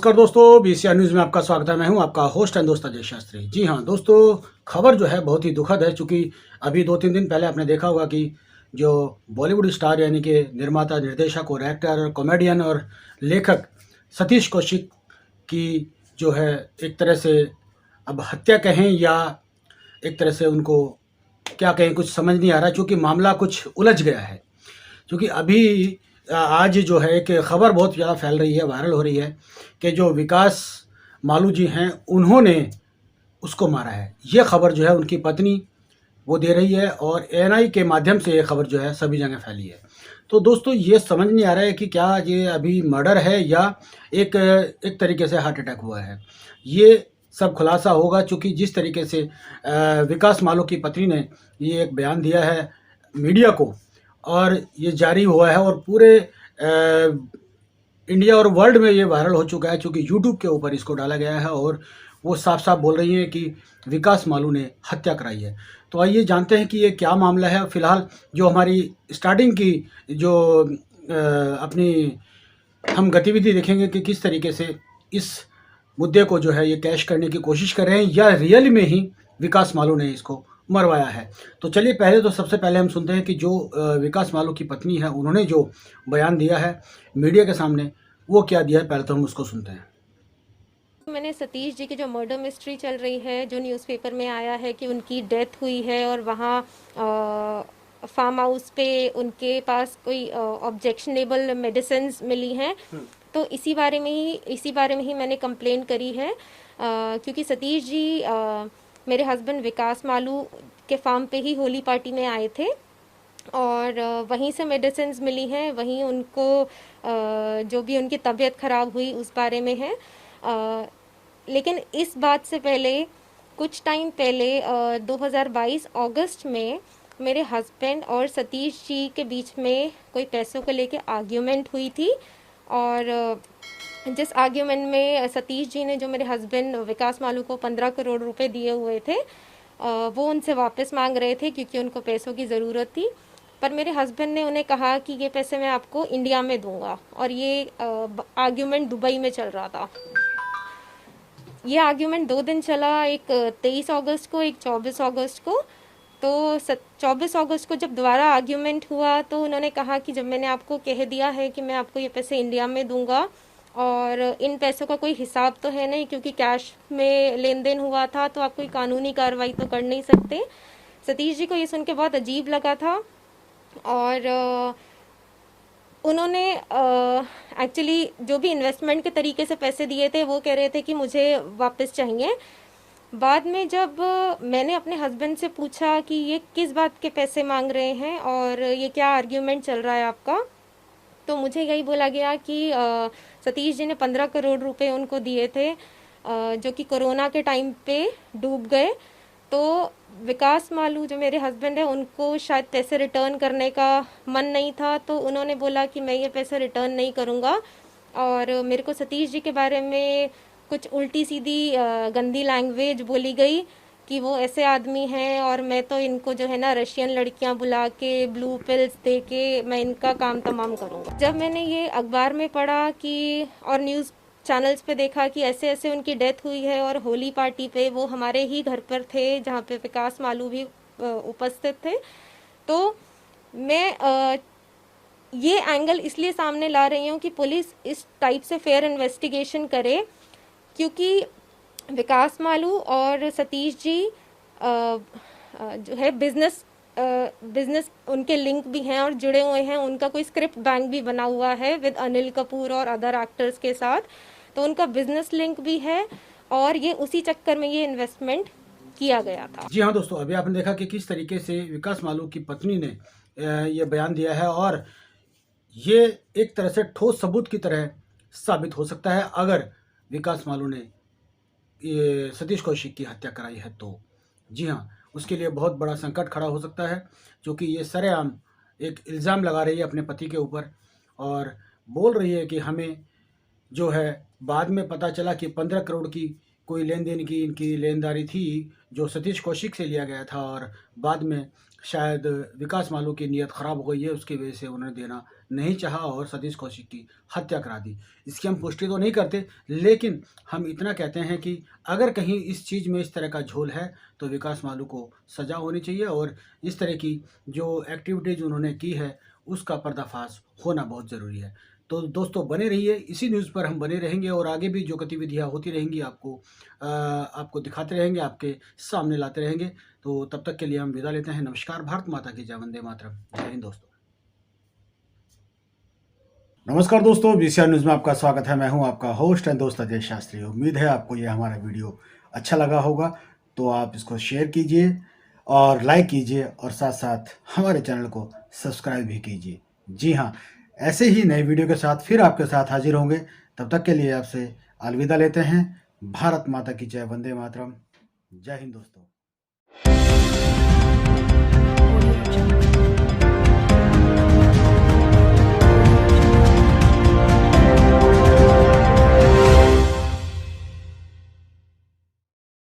नमस्कार दोस्तों, BCR news में आपका स्वागत है। मैं हूं आपका होस्ट एंड दोस्त अजय शास्त्री। जी हां दोस्तों, खबर जो है बहुत ही दुखद है, चूँकि अभी 2-3 दिन पहले आपने देखा होगा कि जो बॉलीवुड स्टार यानी कि निर्माता, निर्देशक और एक्टर, कॉमेडियन और लेखक सतीश कौशिक की जो है एक तरह से अब हत्या कहें या एक तरह से उनको क्या कहें, कुछ समझ नहीं आ रहा, चूँकि मामला कुछ उलझ गया है। क्योंकि अभी आज जो है एक खबर बहुत ज़्यादा फैल रही है, वायरल हो रही है कि जो विकास मालू जी हैं, उन्होंने उसको मारा है। ये खबर जो है उनकी पत्नी वो दे रही है और एएनआई के माध्यम से ये खबर जो है सभी जगह फैली है। तो दोस्तों ये समझ नहीं आ रहा है कि क्या ये अभी मर्डर है या एक एक तरीके से हार्ट अटैक हुआ है। ये सब खुलासा होगा, चूँकि जिस तरीके से विकास मालू की पत्नी ने ये एक बयान दिया है मीडिया को और ये जारी हुआ है और पूरे इंडिया और वर्ल्ड में ये वायरल हो चुका है, चूँकि यूट्यूब के ऊपर इसको डाला गया है और वो साफ-साफ बोल रही हैं कि विकास मालू ने हत्या कराई है। तो आइए जानते हैं कि ये क्या मामला है। फ़िलहाल जो हमारी स्टार्टिंग की जो अपनी हम गतिविधि देखेंगे कि किस तरीके से इस मुद्दे को जो है ये कैश करने की कोशिश कर रहे हैं या रियल में ही विकास मालू ने इसको मरवाया है। तो चलिए पहले तो सबसे पहले हम सुनते हैं कि जो विकास मालू की पत्नी है, उन्होंने जो बयान दिया है मीडिया के सामने, वो क्या दिया है, पहले तो हम उसको सुनते हैं। मैंने सतीश जी की जो मर्डर मिस्ट्री चल रही है, जो न्यूज़पेपर में आया है कि उनकी डेथ हुई है और वहाँ फार्म हाउस पे उनके पास कोई ऑब्जेक्शनेबल मेडिसिन्स मिली हैं, तो इसी बारे में ही मैंने कंप्लेन करी है। क्योंकि सतीश जी मेरे हस्बैंड विकास मालू के फार्म पे ही होली पार्टी में आए थे और वहीं से मेडिसिन्स मिली हैं, वहीं उनको जो भी उनकी तबीयत ख़राब हुई उस बारे में है। लेकिन इस बात से पहले कुछ टाइम पहले 2022 अगस्त में मेरे हस्बैंड और सतीश जी के बीच में कोई पैसों को लेके आर्ग्यूमेंट हुई थी और जिस आर्ग्यूमेंट में सतीश जी ने जो मेरे हस्बैंड विकास मालू को 15 करोड़ रुपए दिए हुए थे, वो उनसे वापस मांग रहे थे क्योंकि उनको पैसों की ज़रूरत थी। पर मेरे हस्बैंड ने उन्हें कहा कि ये पैसे मैं आपको इंडिया में दूंगा और ये आर्ग्यूमेंट दुबई में चल रहा था। ये आर्ग्यूमेंट 2 दिन चला, एक 23 अगस्त को, एक 24 अगस्त को। तो 24 अगस्त को जब दोबारा आर्ग्यूमेंट हुआ तो उन्होंने कहा कि जब मैंने आपको कह दिया है कि मैं आपको ये पैसे इंडिया में दूंगा और इन पैसों का कोई हिसाब तो है नहीं क्योंकि कैश में लेन देन हुआ था, तो आप कोई कानूनी कार्रवाई तो कर नहीं सकते। सतीश जी को ये सुन के बहुत अजीब लगा था और उन्होंने एक्चुअली जो भी इन्वेस्टमेंट के तरीके से पैसे दिए थे वो कह रहे थे कि मुझे वापस चाहिए। बाद में जब मैंने अपने हस्बैंड से पूछा कि ये किस बात के पैसे मांग रहे हैं और ये क्या आर्ग्यूमेंट चल रहा है आपका, तो मुझे यही बोला गया कि सतीश जी ने 15 करोड़ रुपए उनको दिए थे जो कि कोरोना के टाइम पे डूब गए। तो विकास मालू जो मेरे हस्बैंड है उनको शायद पैसे रिटर्न करने का मन नहीं था, तो उन्होंने बोला कि मैं ये पैसे रिटर्न नहीं करूँगा और मेरे को सतीश जी के बारे में कुछ उल्टी सीधी गंदी लैंग्वेज बोली गई कि वो ऐसे आदमी हैं और मैं तो इनको जो है ना रशियन लड़कियां बुला के ब्लू पिल्स दे के मैं इनका काम तमाम करूँगा। जब मैंने ये अखबार में पढ़ा कि और न्यूज़ चैनल्स पे देखा कि ऐसे ऐसे उनकी डेथ हुई है और होली पार्टी पे वो हमारे ही घर पर थे जहाँ पे विकास मालू भी उपस्थित थे, तो मैं ये एंगल इसलिए सामने ला रही हूँ कि पुलिस इस टाइप से फेयर इन्वेस्टिगेशन करे, क्योंकि विकास मालू और सतीश जी जो है बिजनेस उनके लिंक भी हैं और जुड़े हुए हैं। उनका कोई स्क्रिप्ट बैंक भी बना हुआ है विद अनिल कपूर और अदर एक्टर्स के साथ, तो उनका बिजनेस लिंक भी है और ये उसी चक्कर में ये इन्वेस्टमेंट किया गया था। जी हाँ दोस्तों, अभी आपने देखा कि किस तरीके से विकास मालू की पत्नी ने ये बयान दिया है और ये एक तरह से ठोस सबूत की तरह साबित हो सकता है अगर विकास मालू ने ये सतीश कौशिक की हत्या कराई है तो। जी हाँ, उसके लिए बहुत बड़ा संकट खड़ा हो सकता है, क्योंकि ये सरेआम एक इल्ज़ाम लगा रही है अपने पति के ऊपर और बोल रही है कि हमें जो है बाद में पता चला कि 15 करोड़ की कोई लेन-देन की इनकी लेनदारी थी, जो सतीश कौशिक से लिया गया था और बाद में शायद विकास मालू की नीयत ख़राब हो गई है, उसकी वजह से उन्होंने देना नहीं चाहा और सतीश कौशिक की हत्या करा दी। इसकी हम पुष्टि तो नहीं करते, लेकिन हम इतना कहते हैं कि अगर कहीं इस चीज़ में इस तरह का झोल है तो विकास मालू को सज़ा होनी चाहिए और इस तरह की जो एक्टिविटीज़ उन्होंने की है उसका पर्दाफाश होना बहुत ज़रूरी है। तो दोस्तों बने रहिए, इसी न्यूज़ पर हम बने रहेंगे और आगे भी जो गतिविधियाँ होती रहेंगी आपको दिखाते रहेंगे, आपके सामने लाते रहेंगे। तो तब तक के लिए हम विदा लेते हैं। नमस्कार, भारत माता की जय, वंदे मातरम। जय हिंद दोस्तों। नमस्कार दोस्तों, वीसीआर न्यूज़ में आपका स्वागत है। मैं हूं आपका होस्ट एंड दोस्त अजय शास्त्री। उम्मीद है आपको ये हमारा वीडियो अच्छा लगा होगा, तो आप इसको शेयर कीजिए और लाइक कीजिए और साथ साथ हमारे चैनल को सब्सक्राइब भी कीजिए। जी हाँ, ऐसे ही नए वीडियो के साथ फिर आपके साथ हाजिर होंगे। तब तक के लिए आपसे अलविदा लेते हैं। भारत माता की जय, वंदे मातरम। जय हिंद दोस्तों।